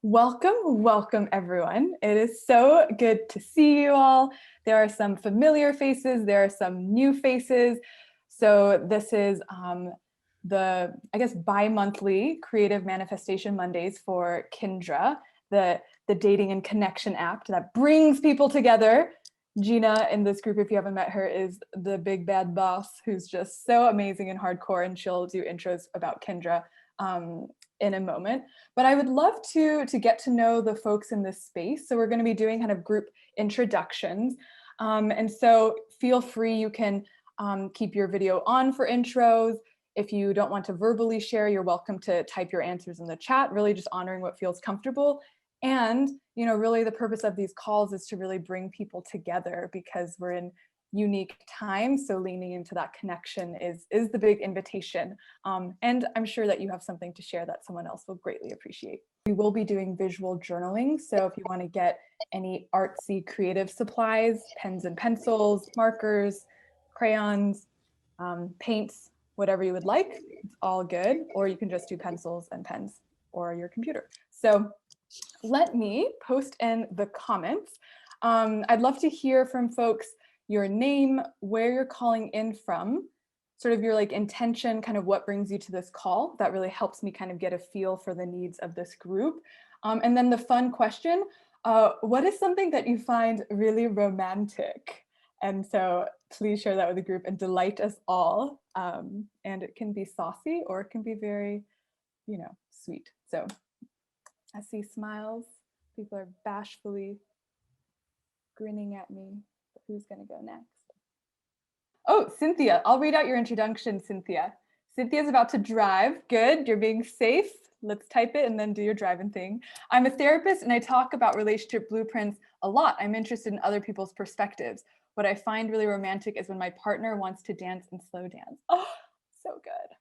Welcome everyone. It is so good to see you all. There are some familiar faces, there are some new faces. So this is bi-monthly Creative Manifestation Mondays for Kindra, the dating and connection app that brings people together. Gina in this group, if you haven't met her, is the big bad boss who's just so amazing and hardcore, and she'll do intros about Kindra in a moment. But I would love to get to know the folks in this space. So we're going to be doing kind of group introductions. And so feel free, you can keep your video on for intros. If you don't want to verbally share, you're welcome to type your answers in the chat, really just honoring what feels comfortable. And, really the purpose of these calls is to really bring people together because we're in unique times. So leaning into that connection is the big invitation. And I'm sure that you have something to share that someone else will greatly appreciate. We will be doing visual journaling. So if you want to get any artsy creative supplies, pens and pencils, markers, crayons, paints, whatever you would like, it's all good. Or you can just do pencils and pens or your computer. So let me post in the comments. I'd love to hear from folks your name, where you're calling in from, sort of your intention, kind of what brings you to this call. That really helps me kind of get a feel for the needs of this group. And then the fun question, what is something that you find really romantic? And so please share that with the group and delight us all. And it can be saucy or it can be very, sweet. So I see smiles. People are bashfully grinning at me. But who's going to go next? Oh, Cynthia. I'll read out your introduction, Cynthia. Cynthia's about to drive. Good. You're being safe. Let's type it and then do your driving thing. I'm a therapist and I talk about relationship blueprints a lot. I'm interested in other people's perspectives. What I find really romantic is when my partner wants to dance and slow dance. Oh, so good.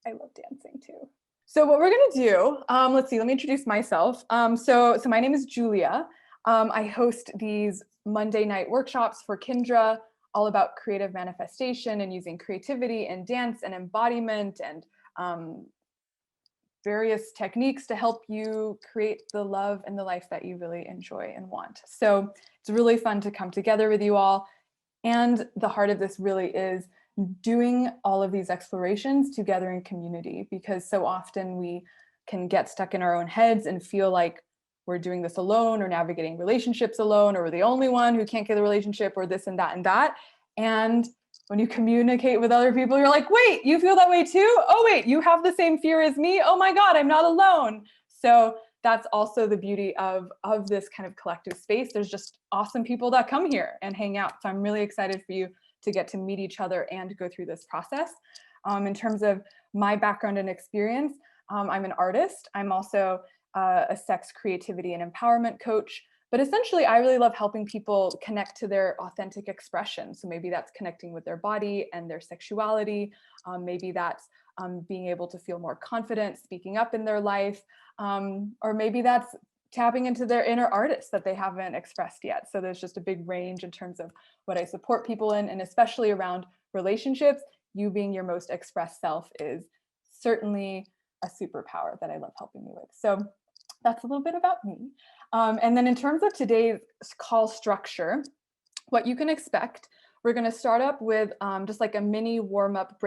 I love dancing too. So what we're going to do, let's see, let me introduce myself. So my name is Julia. I host these Monday night workshops for Kindra, all about creative manifestation and using creativity and dance and embodiment and various techniques to help you create the love and the life that you really enjoy and want. So it's really fun to come together with you all. And the heart of this really is doing all of these explorations together in community, because so often we can get stuck in our own heads and feel like we're doing this alone or navigating relationships alone, or we're the only one who can't get a relationship, or this and that and that. And when you communicate with other people, you're like, wait, you feel that way too? Oh, wait, you have the same fear as me? Oh my God, I'm not alone. So that's also the beauty of this kind of collective space. There's just awesome people that come here and hang out. So I'm really excited for you to get to meet each other and go through this process. In terms of my background and experience, I'm an artist. I'm also a sex, creativity, and empowerment coach. But essentially, I really love helping people connect to their authentic expression. So maybe that's connecting with their body and their sexuality. Maybe that's being able to feel more confident, speaking up in their life. Or maybe that's tapping into their inner artist that they haven't expressed yet. So there's just a big range in terms of what I support people in, and especially around relationships. You being your most expressed self is certainly a superpower that I love helping you with. So that's a little bit about me. And then in terms of today's call structure, what you can expect, we're going to start up with just like a mini warm-up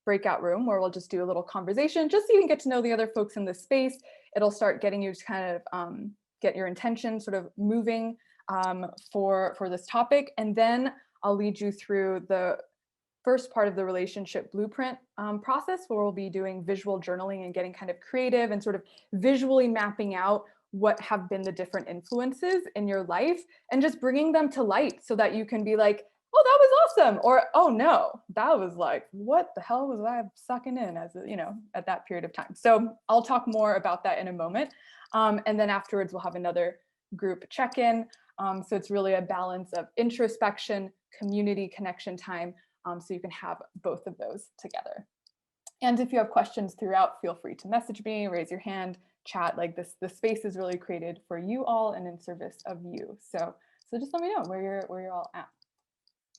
breakout room where we'll just do a little conversation just so you can get to know the other folks in this space. It'll start getting you to kind of get your intention sort of moving for this topic. And then I'll lead you through the first part of the relationship blueprint process, where we'll be doing visual journaling and getting kind of creative and sort of visually mapping out what have been the different influences in your life and just bringing them to light so that you can be like, oh, that was awesome. Or, oh no, that was like, what the hell was I sucking in as at that period of time. So I'll talk more about that in a moment. And then afterwards, we'll have another group check-in. So it's really a balance of introspection, community connection time. So you can have both of those together. And if you have questions throughout, feel free to message me, raise your hand, chat. Like this, the space is really created for you all and in service of you. So just let me know where you're all at.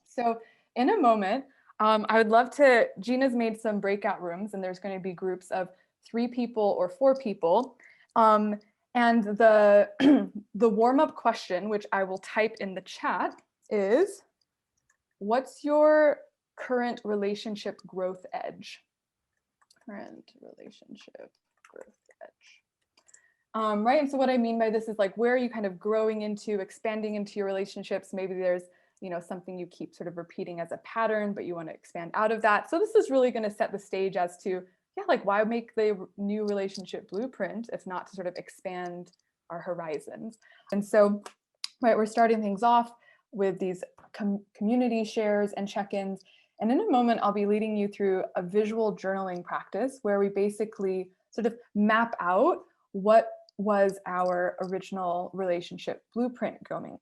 So in a moment, I would love to, Gina's made some breakout rooms and there's going to be groups of 3 people or 4 people. And the, the warm-up question, which I will type in the chat, is, what's your current relationship growth edge? Current relationship growth edge. Right. And so what I mean by this is like, where are you kind of growing into, expanding into your relationships? Maybe there's, you know, something you keep sort of repeating as a pattern, but you want to expand out of that. So this is really going to set the stage as to, yeah, like, why make the new relationship blueprint if not to sort of expand our horizons? And so, right, we're starting things off with these community shares and check-ins. And in a moment, I'll be leading you through a visual journaling practice where we basically sort of map out what was our original relationship blueprint growing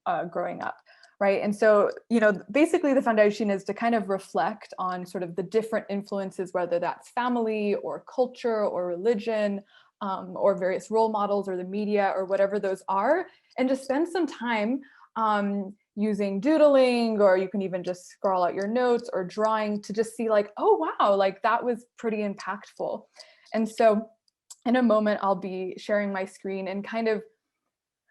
up, right? And so, you know, basically the foundation is to kind of reflect on sort of the different influences, whether that's family or culture or religion, or various role models or the media or whatever those are, and just spend some time using doodling, or you can even just scroll out your notes or drawing to just see like, oh, wow, like that was pretty impactful. And so in a moment, I'll be sharing my screen and kind of,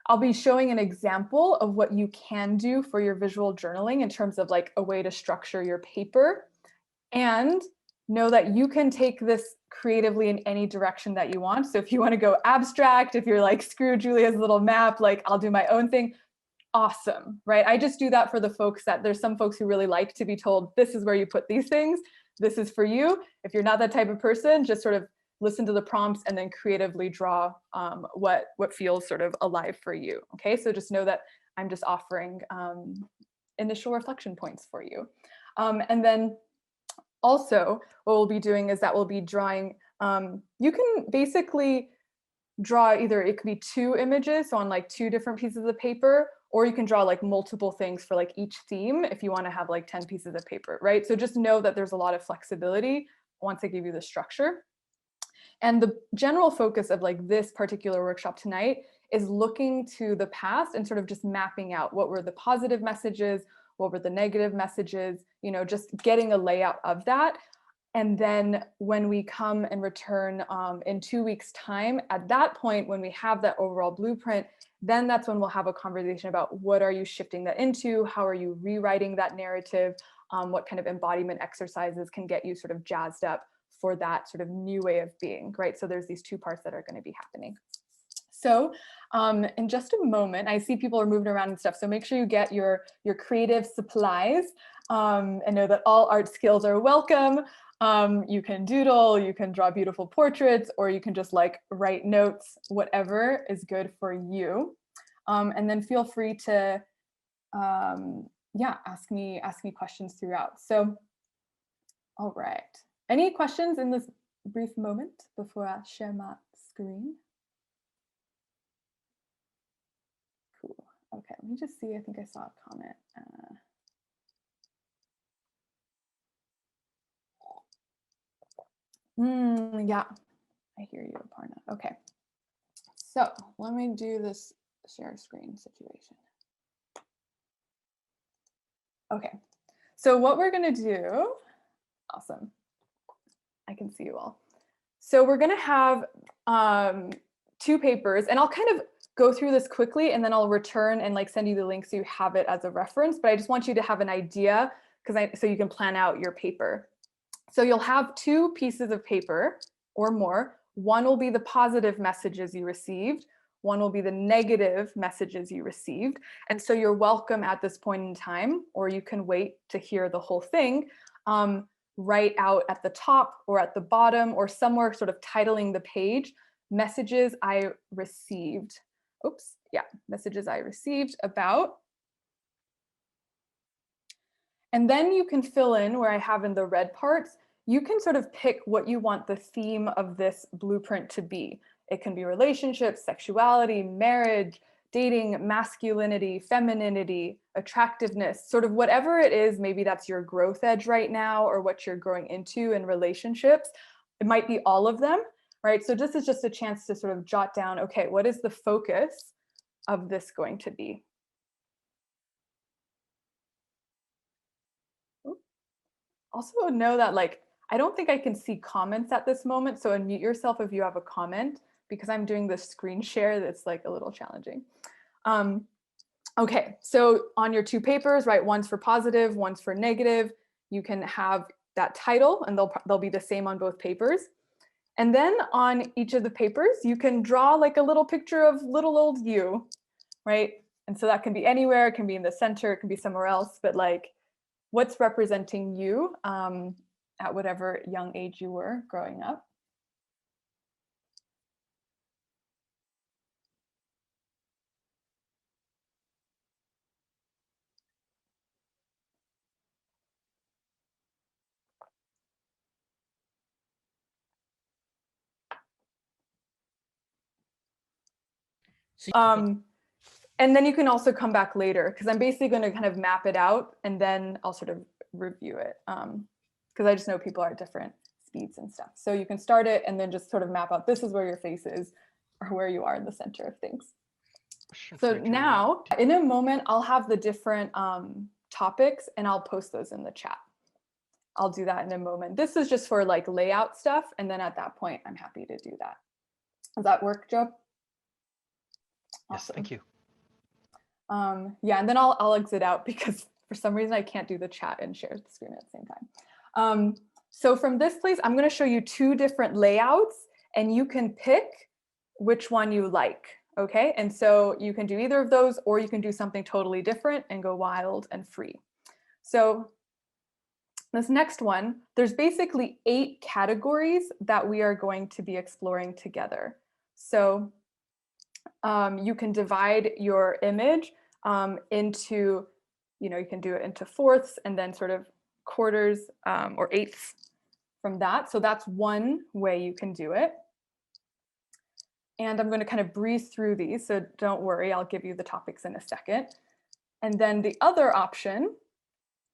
I'll be showing an example of what you can do for your visual journaling in terms of like a way to structure your paper. And know that you can take this creatively in any direction that you want. So if you want to go abstract, if you're like, screw Julia's little map, like I'll do my own thing, awesome, right? I just do that for the folks that there's some folks who really like to be told, this is where you put these things. This is for you. If you're not that type of person, just sort of listen to the prompts and then creatively draw what feels sort of alive for you. Okay, so just know that I'm just offering initial reflection points for you. And then also what we'll be doing is that we'll be drawing, you can basically draw either, it could be 2 images, so on like 2 different pieces of paper, or you can draw like multiple things for like each theme if you want to have like 10 pieces of paper, right? So just know that there's a lot of flexibility once I give you the structure. And the general focus of like this particular workshop tonight is looking to the past and sort of just mapping out what were the positive messages, what were the negative messages, you know, just getting a layout of that. And then when we come and return in 2 weeks' time, at that point, when we have that overall blueprint, then that's when we'll have a conversation about what are you shifting that into, how are you rewriting that narrative, what kind of embodiment exercises can get you sort of jazzed up for that sort of new way of being, right? So there's these 2 parts that are going to be happening. So in just a moment, I see people are moving around and stuff, so make sure you get your creative supplies and know that all art skills are welcome. You can doodle, you can draw beautiful portraits, or you can just like write notes, whatever is good for you. And then feel free to, yeah, ask me questions throughout. So, all right. Any questions in this brief moment before I share my screen? Cool. Okay, let me just see. I think I saw a comment. Yeah, I hear you, Aparna. Okay, so let me do this share screen situation. Okay, so what we're gonna do, awesome, I can see you all. So we're gonna have 2 papers, and I'll kind of go through this quickly and then I'll return and like send you the link so you have it as a reference, but I just want you to have an idea so you can plan out your paper. So you'll have 2 pieces of paper or more. One will be the positive messages you received. One will be the negative messages you received. And so you're welcome at this point in time, or you can wait to hear the whole thing, write out at the top or at the bottom or somewhere sort of titling the page, messages I received. Oops, yeah, messages I received about. And then you can fill in where I have in the red parts, you can sort of pick what you want the theme of this blueprint to be. It can be relationships, sexuality, marriage, dating, masculinity, femininity, attractiveness, sort of whatever it is. Maybe that's your growth edge right now or what you're growing into in relationships. It might be all of them, right? So this is just a chance to sort of jot down, okay, what is the focus of this going to be? Also know that like, I don't think I can see comments at this moment, so unmute yourself if you have a comment, because I'm doing this screen share, that's like a little challenging. Okay, so on your 2 papers, right, one's for positive, one's for negative. You can have that title, and they'll be the same on both papers. And then on each of the papers, you can draw like a little picture of little old you, right? And so that can be anywhere, it can be in the center, it can be somewhere else, but like what's representing you at whatever young age you were growing up. And then you can also come back later, because I'm basically going to kind of map it out and then I'll sort of review it, because I just know people are at different speeds and stuff. So you can start it and then just sort of map out, this is where your face is or where you are in the center of things. So now in a moment, I'll have the different topics and I'll post those in the chat. I'll do that in a moment. This is just for like layout stuff. And then at that point, I'm happy to do that. Does that work, Joe? Yes, awesome. Thank you. Yeah, and then I'll exit out because for some reason I can't do the chat and share the screen at the same time. So from this place, I'm going to show you 2 different layouts and you can pick which one you like. Okay, and so you can do either of those or you can do something totally different and go wild and free. So this next one, there's basically 8 categories that we are going to be exploring together. So you can divide your image into, you can do it into fourths and then sort of quarters or eighths from that. So that's one way you can do it. And I'm going to kind of breeze through these, so don't worry, I'll give you the topics in a second. And then the other option,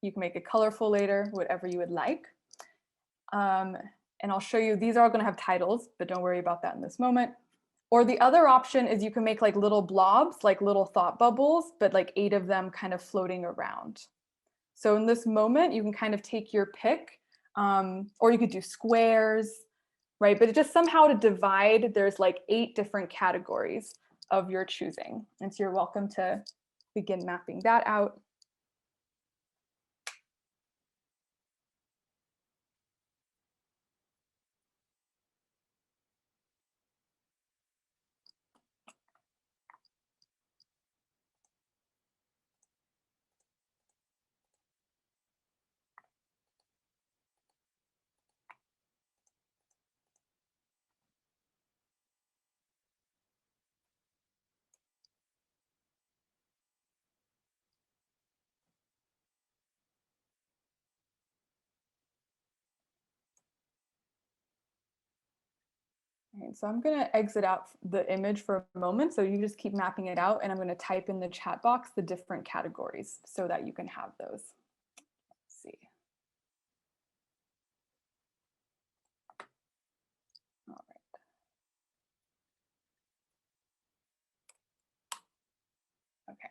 you can make it colorful later, whatever you would like. And I'll show you, these are all going to have titles, but don't worry about that in this moment. Or the other option is you can make like little blobs, like little thought bubbles, but like 8 of them kind of floating around. So in this moment, you can kind of take your pick, or you could do squares, right? But it just somehow to divide, there's like 8 different categories of your choosing. And so you're welcome to begin mapping that out. Right, so I'm going to exit out the image for a moment. So you just keep mapping it out and I'm going to type in the chat box the different categories so that you can have those. Let's see. All right. Okay.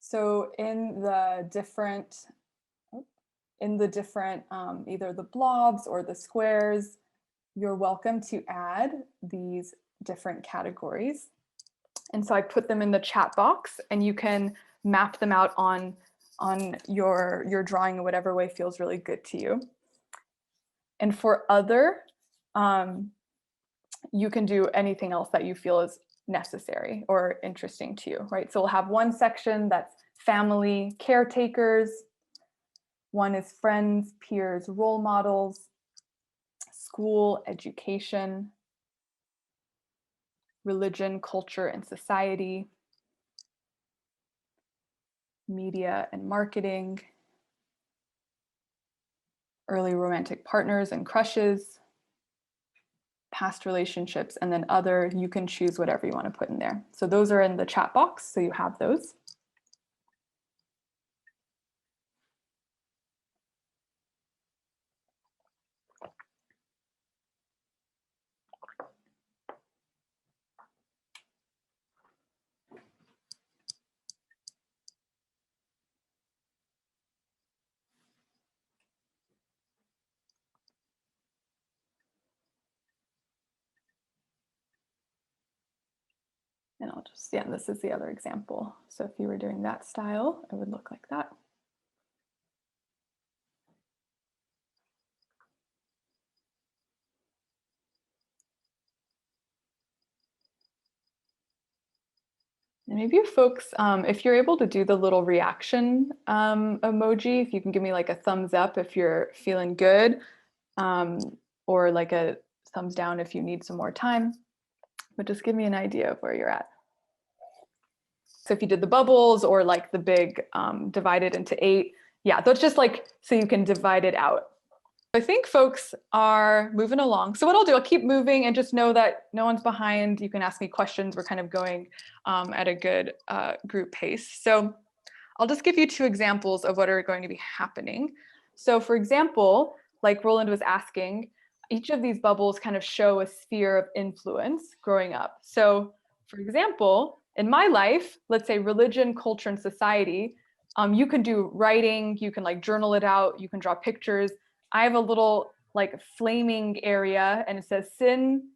So in the different either the blobs or the squares, you're welcome to add these different categories. And so I put them in the chat box and you can map them out on your drawing in whatever way feels really good to you. And for other, you can do anything else that you feel is necessary or interesting to you, right? So we'll have one section that's family, caretakers. One is friends, peers, role models, school, education, religion, culture, and society, media and marketing, early romantic partners and crushes, past relationships, and then other, you can choose whatever you want to put in there. So those are in the chat box, so you have those. And I'll just, yeah, this is the other example. So if you were doing that style, it would look like that. And maybe you folks, if you're able to do the little reaction emoji, if you can give me like a thumbs up if you're feeling good, or like a thumbs down if you need some more time, but just give me an idea of where you're at. So if you did the bubbles or like the big divided into 8, yeah, that's just like so you can divide it out. I think folks are moving along. So what I'll do, I'll keep moving and just know that no one's behind. You can ask me questions. We're kind of going at a good group pace. So I'll just give you 2 examples of what are going to be happening. So for example, like Roland was asking, each of these bubbles kind of show a sphere of influence growing up. So for example, in my life, let's say religion, culture, and society, you can do writing, you can like journal it out, you can draw pictures. I have a little like flaming area and it says sin.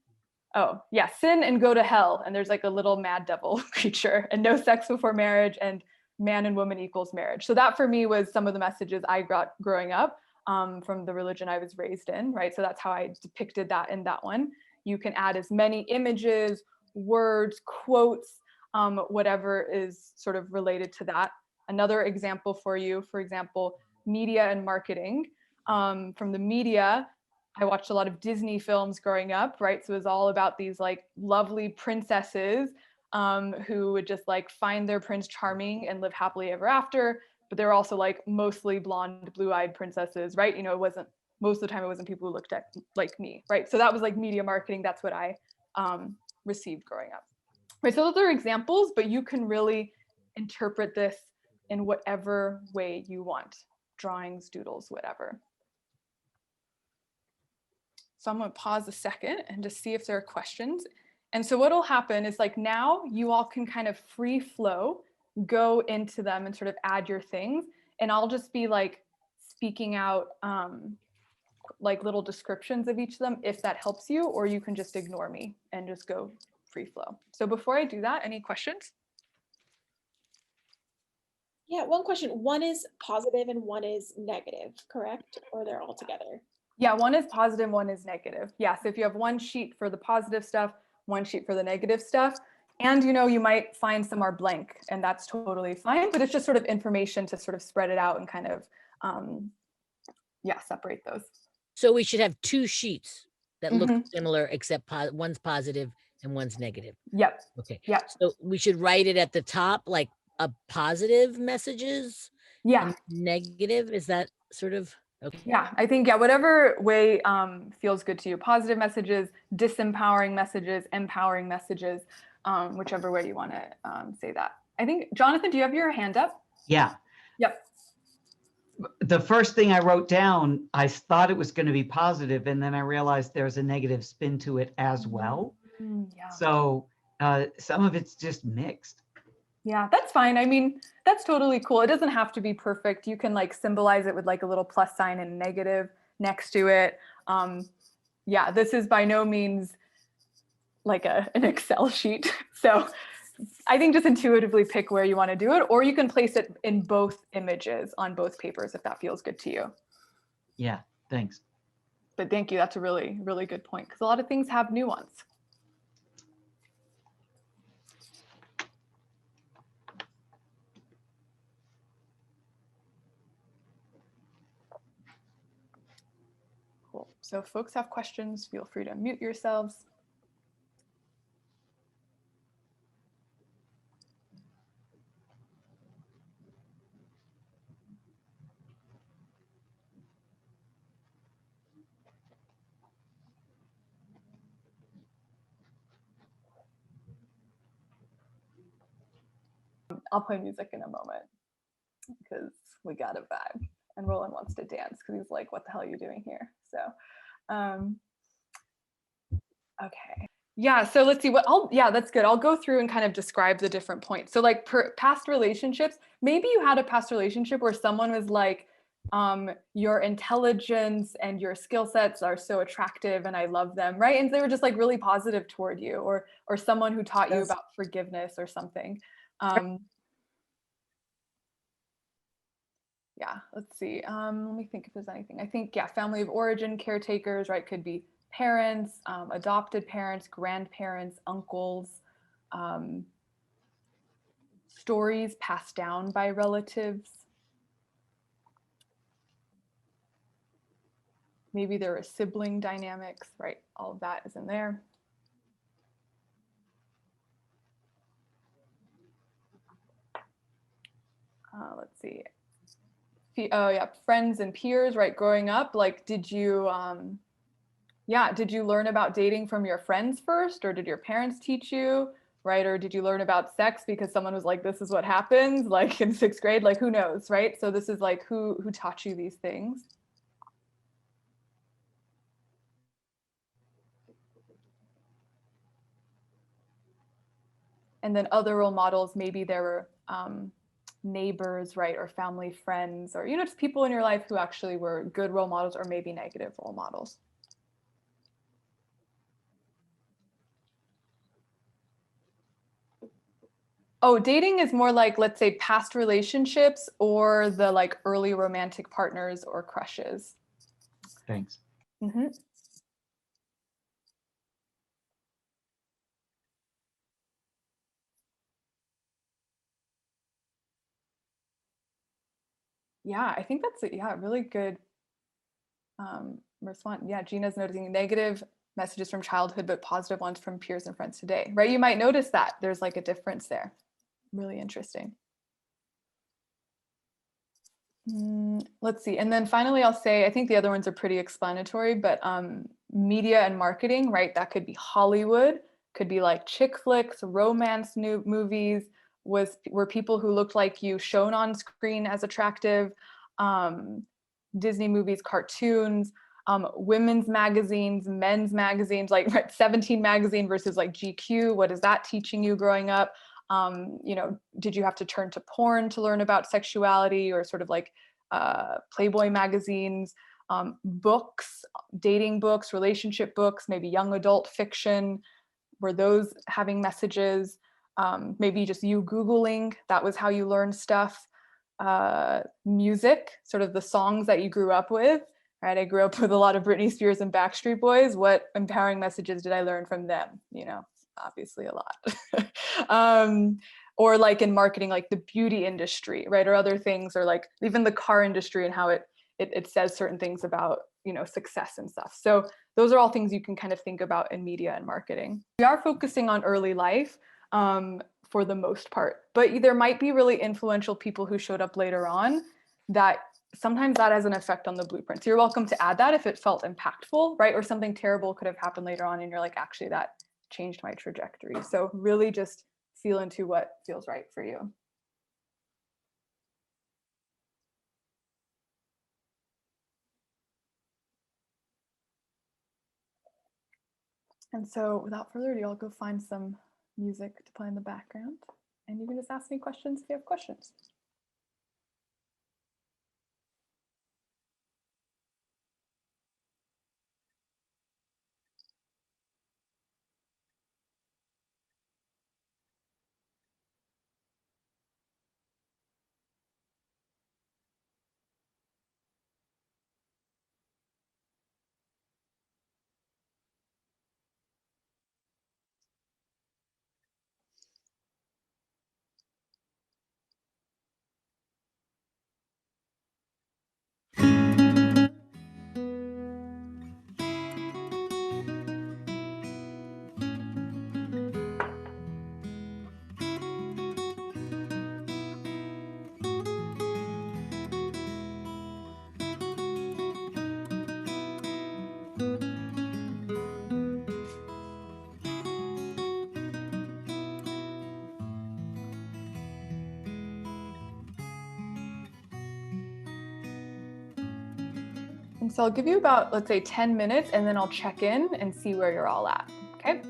Oh yeah, sin and go to hell. And there's like a little mad devil creature and no sex before marriage and man and woman equals marriage. So that for me was some of the messages I got growing up from the religion I was raised in, right? So that's how I depicted that in that one. You can add as many images, words, quotes, whatever is sort of related to that. Another example for you, for example, media and marketing. From the media, I watched a lot of Disney films growing up, right? So it was all about these like lovely princesses who would just like find their prince charming and live happily ever after. But they're also like mostly blonde, blue-eyed princesses, right? You know, it wasn't most of the time it wasn't people who looked at like me, right? So that was like media marketing. That's what I received growing up, right? So those are examples, but you can really interpret this in whatever way you want, drawings, doodles, whatever. So I'm going to pause a second and just see if there are questions. And so what will happen is like now you all can kind of free flow, go into them and sort of add your things. And I'll just be like speaking out like little descriptions of each of them if that helps you, or you can just ignore me and just go free flow. So before I do that, any questions? Yeah, one question. One is positive and one is negative, correct? Or they're all together? Yeah, one is positive, one is negative. Yeah, so if you have one sheet for the positive stuff, one sheet for the negative stuff, and you know, you might find some are blank and that's totally fine, but it's just sort of information to sort of spread it out and kind of, yeah, separate those. So we should have 2 sheets that look Mhm. similar, except one's positive and one's negative. Yep, Okay. yep, So we should write it at the top, like a positive messages yeah, and negative. Is that sort of okay? yeah. I think, yeah, whatever way feels good to you. Positive messages, disempowering messages, empowering messages, whichever way you want to say that. I think, Jonathan, do you have your hand up? Yeah. Yep. The first thing I wrote down, I thought it was going to be positive, and then I realized there's a negative spin to it as well. Yeah. So some of it's just mixed. Yeah, that's fine. I mean, that's totally cool. It doesn't have to be perfect. You can like symbolize it with like a little plus sign and negative next to it. Yeah, this is by no means like an Excel sheet. So I think just intuitively pick where you want to do it, or you can place it in both images on both papers if that feels good to you. Yeah, thanks. But thank you. That's a really, really good point because a lot of things have nuance. Cool. So if folks have questions, feel free to mute yourselves. I'll play music in a moment because we got a vibe and Roland wants to dance because he's like, what the hell are you doing here? So, okay. Yeah, so let's see yeah, that's good. I'll go through and kind of describe the different points. So like past relationships, maybe you had a past relationship where someone was like your intelligence and your skill sets are so attractive and I love them, right? And they were just like really positive toward you, or someone who taught you Yes. about forgiveness or something. Yeah, let's see. Let me think if there's anything. I think, yeah, family of origin caretakers, right? Could be parents, adopted parents, grandparents, uncles, stories passed down by relatives. Maybe there are sibling dynamics, right? All of that is in there. Let's see. Oh yeah, friends and peers, right? Growing up, like, did you learn about dating from your friends first, or did your parents teach you, right? Or did you learn about sex because someone was like, this is what happens, like in 6th grade, like who knows, right? So this is like who taught you these things. And then other role models, maybe there were neighbors, right? Or family friends, or, just people in your life who actually were good role models or maybe negative role models. Oh, dating is more like, let's say, past relationships or the like early romantic partners or crushes. Thanks. Mm-hmm. Yeah, I think that's a really good response. Yeah, Gina's noticing negative messages from childhood, but positive ones from peers and friends today, right? You might notice that there's like a difference there. Really interesting. Let's see. And then finally, I'll say, I think the other ones are pretty explanatory, but media and marketing, right? That could be Hollywood, could be like chick flicks, romance movies, were people who looked like you shown on screen as attractive, Disney movies, cartoons, women's magazines, men's magazines, like right, 17 magazine versus like GQ. What is that teaching you growing up? Did you have to turn to porn to learn about sexuality, or sort of like Playboy magazines, books, dating books, relationship books, maybe young adult fiction? Were those having messages? Maybe just you Googling, that was how you learned stuff. Music, sort of the songs that you grew up with, right? I grew up with a lot of Britney Spears and Backstreet Boys. What empowering messages did I learn from them? Obviously a lot. Or like in marketing, like the beauty industry, right? Or other things, or like even the car industry and how it says certain things about, success and stuff. So those are all things you can kind of think about in media and marketing. We are focusing on early life for the most part, but there might be really influential people who showed up later on that sometimes that has an effect on the blueprint. So you're welcome to add that if it felt impactful, right? Or something terrible could have happened later on and you're like, actually that changed my trajectory. So really just feel into what feels right for you. And so without further ado, I'll go find some music to play in the background, and you can just ask me questions if you have questions. And so I'll give you about, let's say, 10 minutes, and then I'll check in and see where you're all at, okay?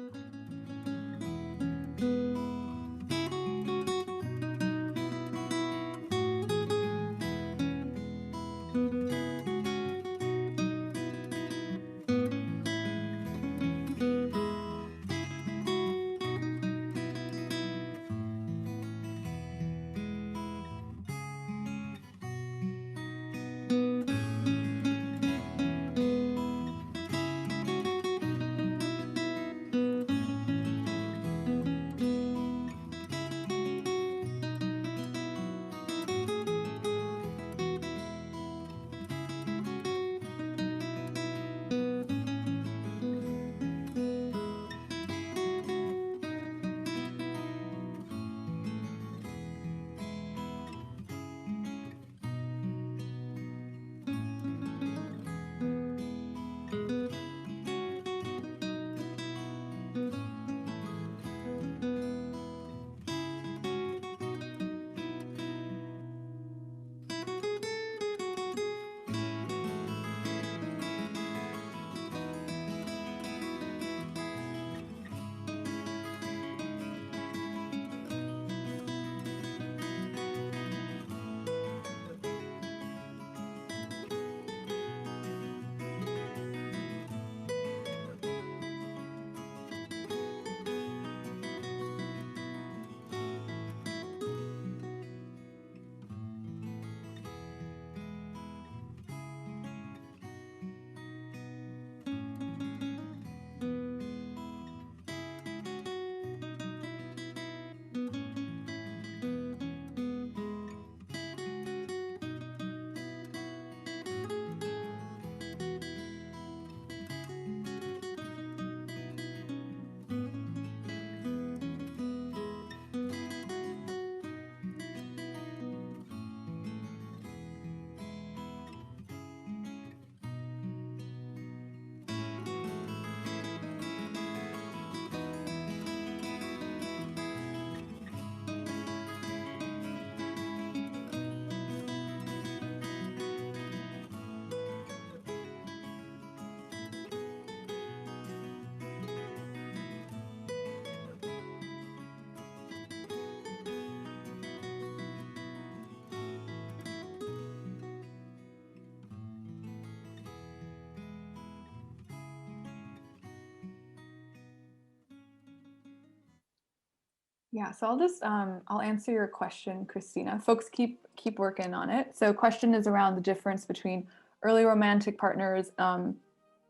Yeah, so I'll just I'll answer your question, Christina. Folks keep working on it. So question is around the difference between early romantic partners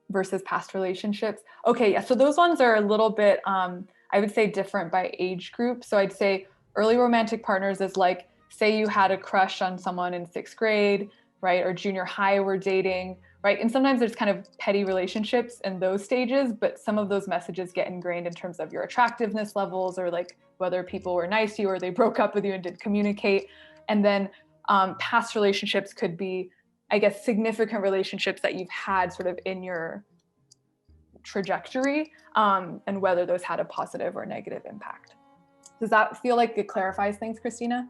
versus past relationships. Okay, yeah, so those ones are a little bit I would say different by age group. So I'd say early romantic partners is like, say you had a crush on someone in 6th grade, right? Or junior high were dating, right? And sometimes there's kind of petty relationships in those stages, but some of those messages get ingrained in terms of your attractiveness levels or like whether people were nice to you or they broke up with you and didn't communicate. And then past relationships could be, I guess, significant relationships that you've had sort of in your trajectory, and whether those had a positive or negative impact. Does that feel like it clarifies things, Christina?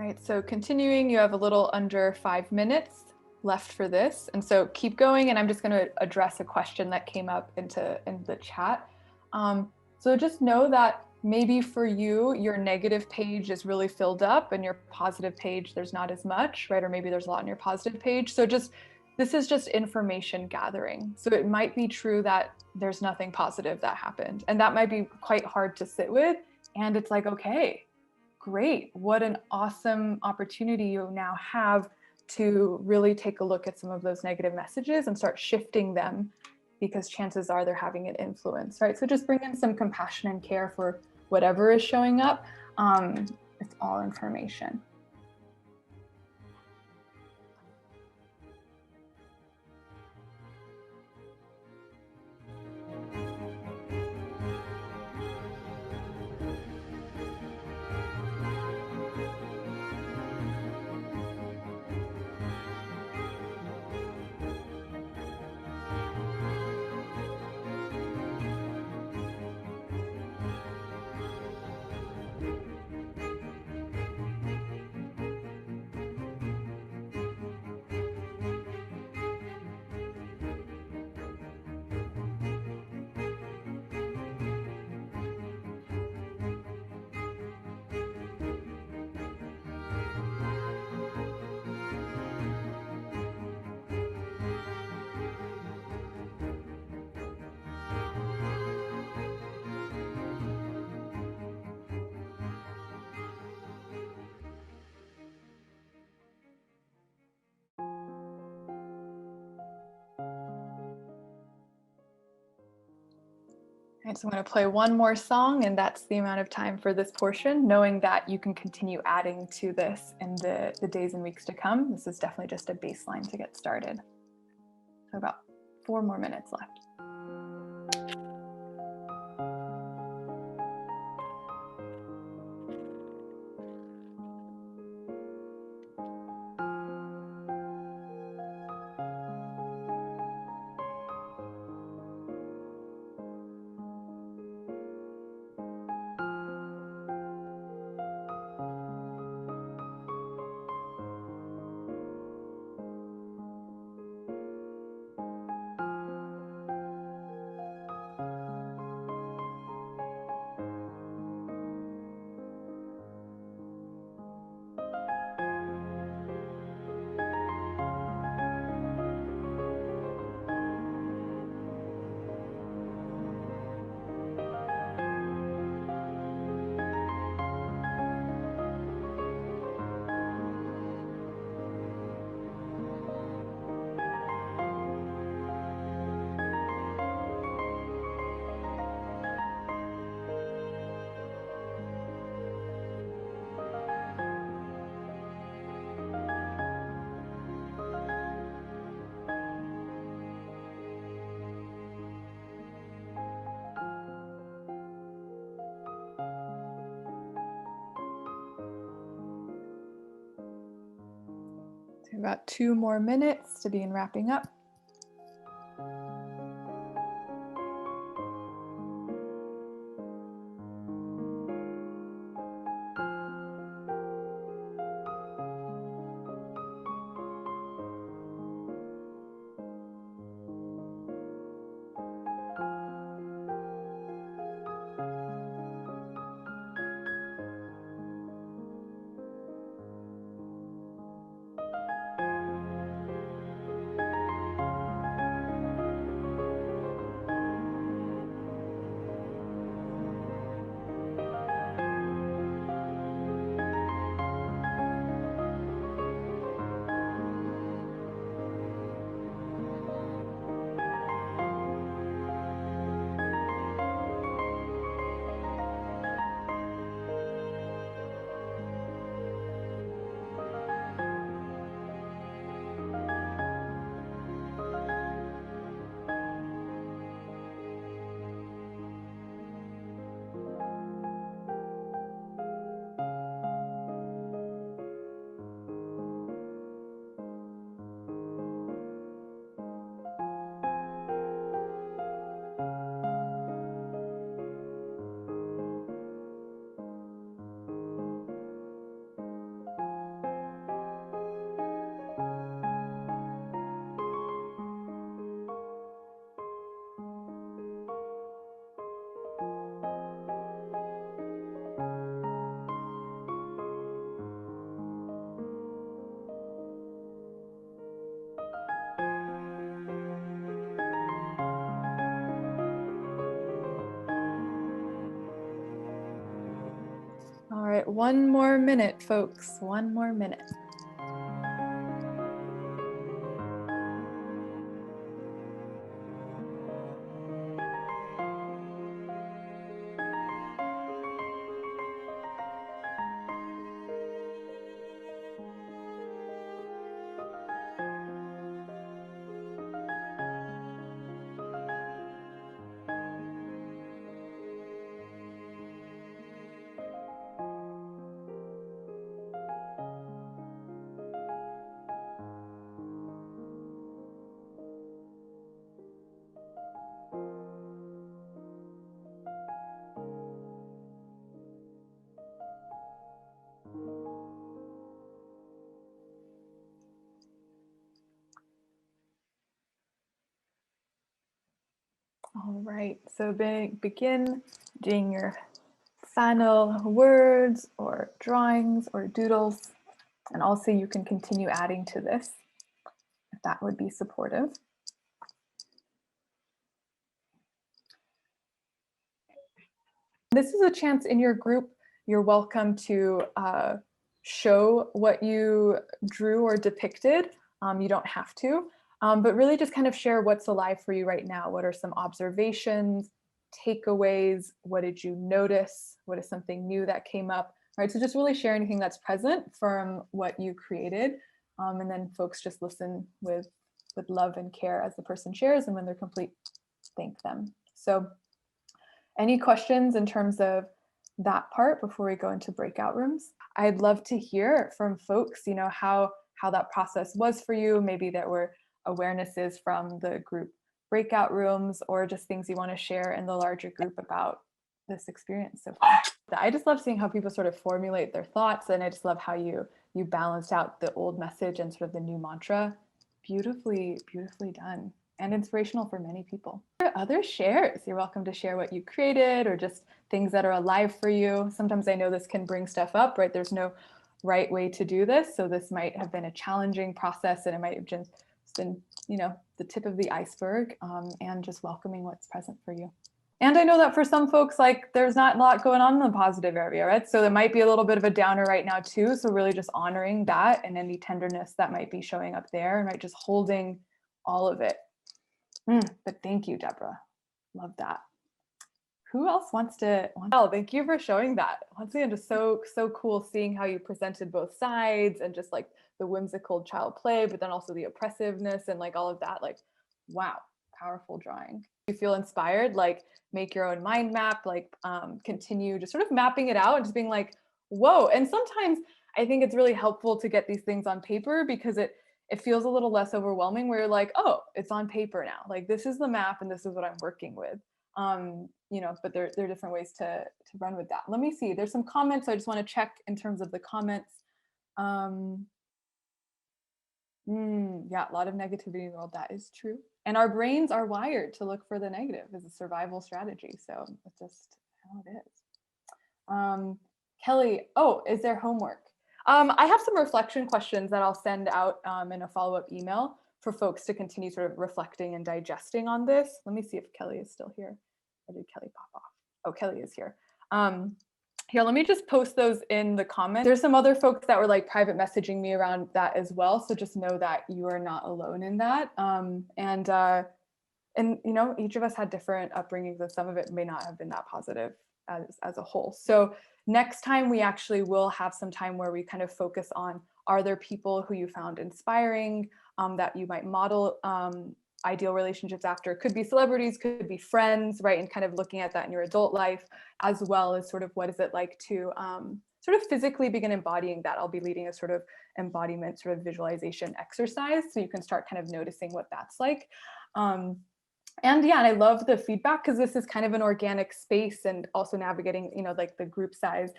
All right, so continuing, you have a little under 5 minutes left for this. And so keep going, and I'm just going to address a question that came up in the chat. So just know that maybe for you, your negative page is really filled up and your positive page, there's not as much, right? Or maybe there's a lot on your positive page. So this is just information gathering. So it might be true that there's nothing positive that happened, and that might be quite hard to sit with. And it's like, okay, great. What an awesome opportunity you now have to really take a look at some of those negative messages and start shifting them, because chances are they're having an influence, right? So just bring in some compassion and care for whatever is showing up. It's all information. All right, so I'm going to play one more song, and that's the amount of time for this portion, knowing that you can continue adding to this in the days and weeks to come. This is definitely just a baseline to get started. So about 4 more minutes left. So about 2 more minutes to begin wrapping up. All right, 1 more minute, folks. 1 more minute. All right, so begin doing your final words or drawings or doodles, and also you can continue adding to this if that would be supportive. This is a chance in your group, you're welcome to show what you drew or depicted. You don't have to, but really just kind of share what's alive for you right now. What are some observations, takeaways? What did you notice? What is something new that came up? Right, so just really share anything that's present from what you created, and then folks just listen with love and care as the person shares, and when they're complete, thank them. So any questions in terms of that part before we go into breakout rooms? I'd love to hear from folks, you know, how that process was for you. Maybe there were awarenesses from the group breakout rooms, or just things you want to share in the larger group about this experience so far. I just love seeing how people sort of formulate their thoughts, and I just love how you balanced out the old message and sort of the new mantra. Beautifully done, and inspirational for many people. Other shares, you're welcome to share what you created or just things that are alive for you. Sometimes I know this can bring stuff up, right? There's no right way to do this, so this might have been a challenging process, and it might have just been, you know, the tip of the iceberg, and just welcoming what's present for you. And I know that for some folks, like, there's not a lot going on in the positive area, right? So there might be a little bit of a downer right now too. So really just honoring that and any tenderness that might be showing up there, and right, just holding all of it. But thank you, Deborah. Love that. Who else wants to? Oh, thank you for showing that. Once again, just so cool seeing how you presented both sides, and just like the whimsical child play, but then also the oppressiveness and like all of that. Like, wow, powerful drawing. You feel inspired, like make your own mind map, like continue just sort of mapping it out and just being like, whoa. And sometimes I think it's really helpful to get these things on paper, because it feels a little less overwhelming, where you're like, oh, it's on paper now. Like, this is the map and this is what I'm working with. You know, but there are different ways to run with that. Let me see, there's some comments. I just want to check in terms of the comments. Yeah, a lot of negativity in the world. That is true. And our brains are wired to look for the negative as a survival strategy. So it's just how it is. Kelly, oh, is there homework? I have some reflection questions that I'll send out in a follow-up email for folks to continue sort of reflecting and digesting on this. Let me see if Kelly is still here. Or did Kelly pop off? Oh, Kelly is here. Here, let me just post those in the comments. There's some other folks that were like private messaging me around that as well. So just know that you are not alone in that. And you know, each of us had different upbringings, and some of it may not have been that positive as a whole. So next time we actually will have some time where we kind of focus on, are there people who you found inspiring, that you might model ideal relationships after? Could be celebrities, could be friends, right? And kind of looking at that in your adult life, as well as sort of what is it like to sort of physically begin embodying that. I'll be leading a sort of embodiment sort of visualization exercise, so you can start kind of noticing what that's like. And yeah, and I love the feedback, because this is kind of an organic space, and also navigating, you know, like the group size,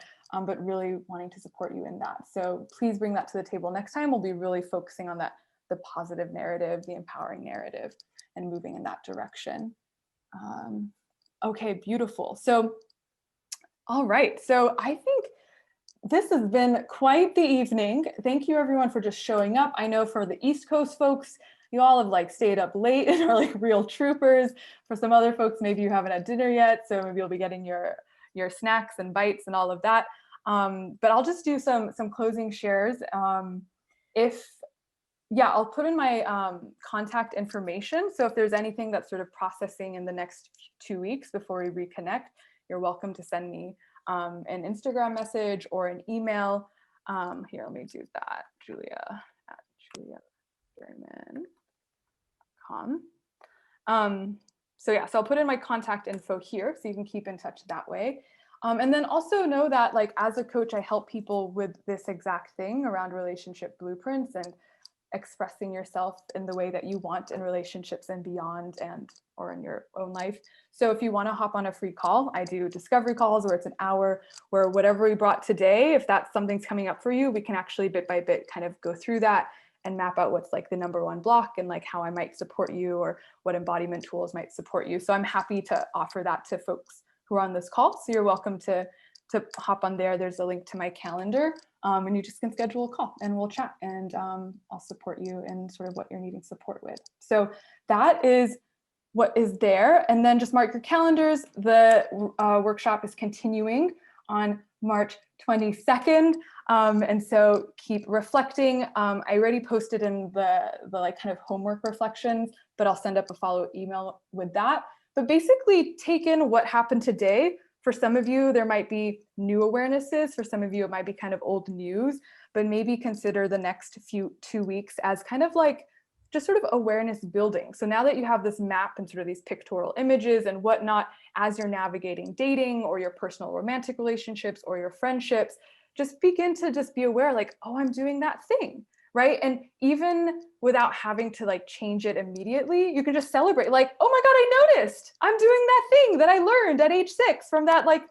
but really wanting to support you in that. So please bring that to the table next time. We'll be really focusing on that, the positive narrative, the empowering narrative, and moving in that direction. Okay, beautiful. So, all right. So I think this has been quite the evening. Thank you everyone for just showing up. I know for the East Coast folks, you all have like stayed up late and are like real troopers. For some other folks, maybe you haven't had dinner yet, so maybe you'll be getting your snacks and bites and all of that. But I'll just do some closing shares. I'll put in my contact information. So if there's anything that's sort of processing in the next 2 weeks before we reconnect, you're welcome to send me an Instagram message or an email. Here, let me do that. Julia@juliagerman.com. So I'll put in my contact info here, so you can keep in touch that way. And then also know that, like, as a coach, I help people with this exact thing around relationship blueprints and expressing yourself in the way that you want in relationships and beyond, and or in your own life. So if you want to hop on a free call, I do discovery calls where it's an hour, where whatever we brought today, if that's something's coming up for you, we can actually bit by bit kind of go through that and map out what's like the number one block, and like how I might support you, or what embodiment tools might support you. So I'm happy to offer that to folks who are on this call. So you're welcome to hop on there. There's a link to my calendar, and you just can schedule a call and we'll chat, and I'll support you in sort of what you're needing support with. So that is what is there. And then just mark your calendars. The workshop is continuing on March 22nd. And so keep reflecting. I already posted in the like kind of homework reflections, but I'll send up a follow-up email with that. but basically take in what happened today. For some of you, there might be new awarenesses. For some of you, it might be kind of old news, but maybe consider the next 2 weeks as kind of like just sort of awareness building. So now that you have this map and sort of these pictorial images and whatnot, as you're navigating dating or your personal romantic relationships or your friendships, just begin to just be aware like, oh, I'm doing that thing, right? And even without having to like change it immediately, you can just celebrate like, oh my God, I noticed I'm doing that thing that I learned at age 6 from that like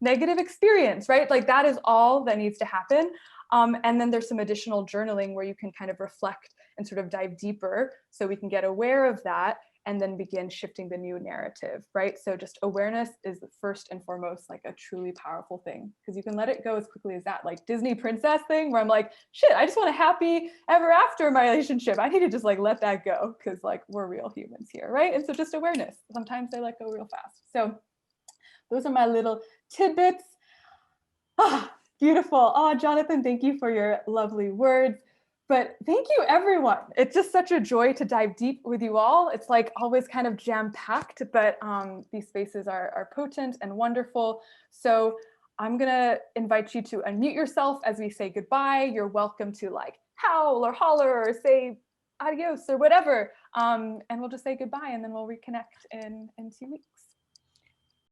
negative experience, right? Like that is all that needs to happen. And then there's some additional journaling where you can kind of reflect and sort of dive deeper so we can get aware of that and then begin shifting the new narrative, right? So just awareness is the first and foremost like a truly powerful thing because you can let it go as quickly as that, like Disney princess thing where I'm like, shit, I just want a happy ever after in my relationship. I need to just like let that go because like we're real humans here, right? And so just awareness. Sometimes they let go real fast. So those are my little tidbits. Ah, beautiful. Oh, Jonathan, thank you for your lovely words. But thank you, everyone. It's just such a joy to dive deep with you all. It's like always kind of jam-packed, but these spaces are potent and wonderful. So I'm gonna invite you to unmute yourself as we say goodbye. You're welcome to like howl or holler or say adios or whatever. And we'll just say goodbye and then we'll reconnect in 2 weeks.